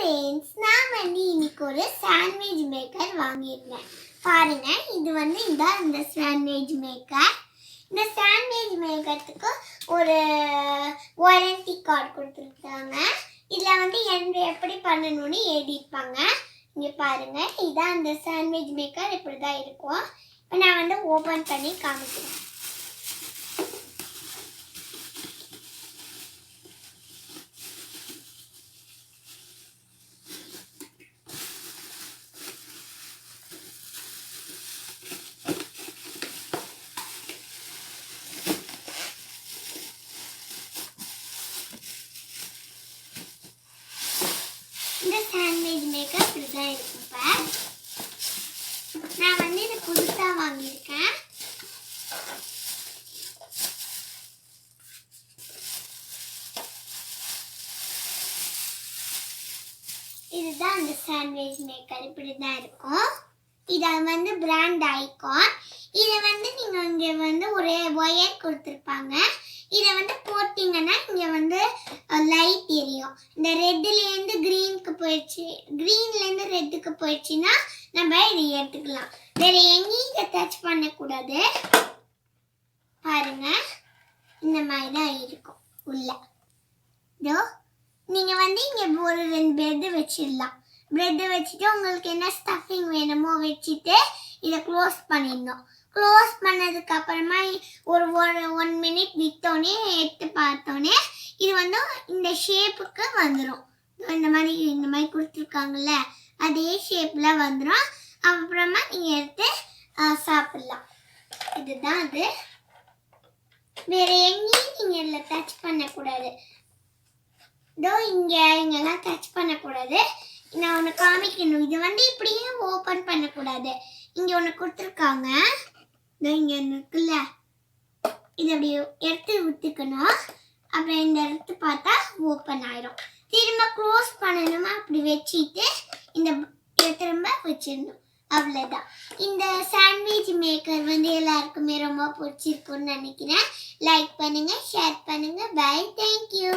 Friends, நான் இன்னைக்கு ஒரு சாண்ட்விச் மேக்கர் வாங்கியிருந்தேன். பாருங்க, இது இதான் இந்த சாண்ட்விச் மேக்கர். இந்த சாண்ட்விச் மேக்கருக்கு ஒரு வாரண்டி கார்டு கொடுத்துருக்காங்க. இதில் எப்படி பண்ணணும்னு எழுதியிருப்பாங்க. இங்கே பாருங்க, இதான் இந்த சாண்ட்விச் மேக்கர். இப்படி தான் இருக்கும். இப்போ நான் ஓப்பன் பண்ணி காமிக்கிறேன். இந்த சாண்ட்விச் மேக்கர் இப்படி தான் இருக்கும். நான் இது புதுசாக வாங்கியிருக்கேன். இதுதான் அந்த சாண்ட்விச் மேக்கர். இப்படி தான் இருக்கும். இதை பிராண்ட் ஐகான். இதை நீங்கள் இங்கே ஒரு ஒயர் கொடுத்துருப்பாங்க. இதை போட்டிங்கன்னா இங்கே லைட் எரியும். இந்த ரெட்டுலேருந்து க்ரீனுக்கு போயிடுச்சு, க்ரீன்லேருந்து ரெட்டுக்கு போயிடுச்சுன்னா நம்ம இதை எடுத்துக்கலாம். வேறு எங்கேயும் இதை டச் பண்ணக்கூடாது. பாருங்க, இந்த மாதிரி தான் இருக்கும் உள்ள. இதோ நீங்கள் இங்கே ஒரு 2 பிரெட்டு வச்சிடலாம். பிரெட்டு வச்சுட்டு உங்களுக்கு என்ன ஸ்டஃபிங் வேணுமோ வச்சுட்டு இதை க்ளோஸ் பண்ணிடணும். க்ளோஸ் பண்ணதுக்கு அப்புறமா ஒரு 1 மினிட் விட்டோடனே எடுத்து பார்த்தோன்னே இது இந்த ஷேப்புக்கு வந்துடும். இந்த மாதிரி கொடுத்துருக்காங்கல்ல, அதே ஷேப்பில் வந்துடும். அப்புறமா நீங்கள் எடுத்து சாப்பிட்லாம். இதுதான் அது. வேறு எங்கேயும் நீங்கள் இதில் டச் பண்ணக்கூடாது. இதோ இங்கெல்லாம் டச் பண்ணக்கூடாது. நான் ஒன்று காமிக்கணும். இது இப்படியே ஓப்பன் பண்ணக்கூடாது. இங்கே ஒன்று கொடுத்துருக்காங்க. இதோ இங்கே ஒன்று இருக்குல்ல, இதை அப்படி எடுத்து விட்டுக்கணும். அப்புறம் இந்த எடுத்து பார்த்தா ஓப்பன் ஆயிடும். திரும்ப க்ளோஸ் பண்ணணுமா அப்படி வச்சுட்டு இந்த திரும்ப வச்சிடணும். அவ்வளோதான். இந்த சாண்ட்விச் மேக்கர் எல்லாருக்குமே ரொம்ப பிடிச்சிருக்குன்னு நினைக்கிறேன். லைக் பண்ணுங்கள், ஷேர் பண்ணுங்கள். Bye, thank you.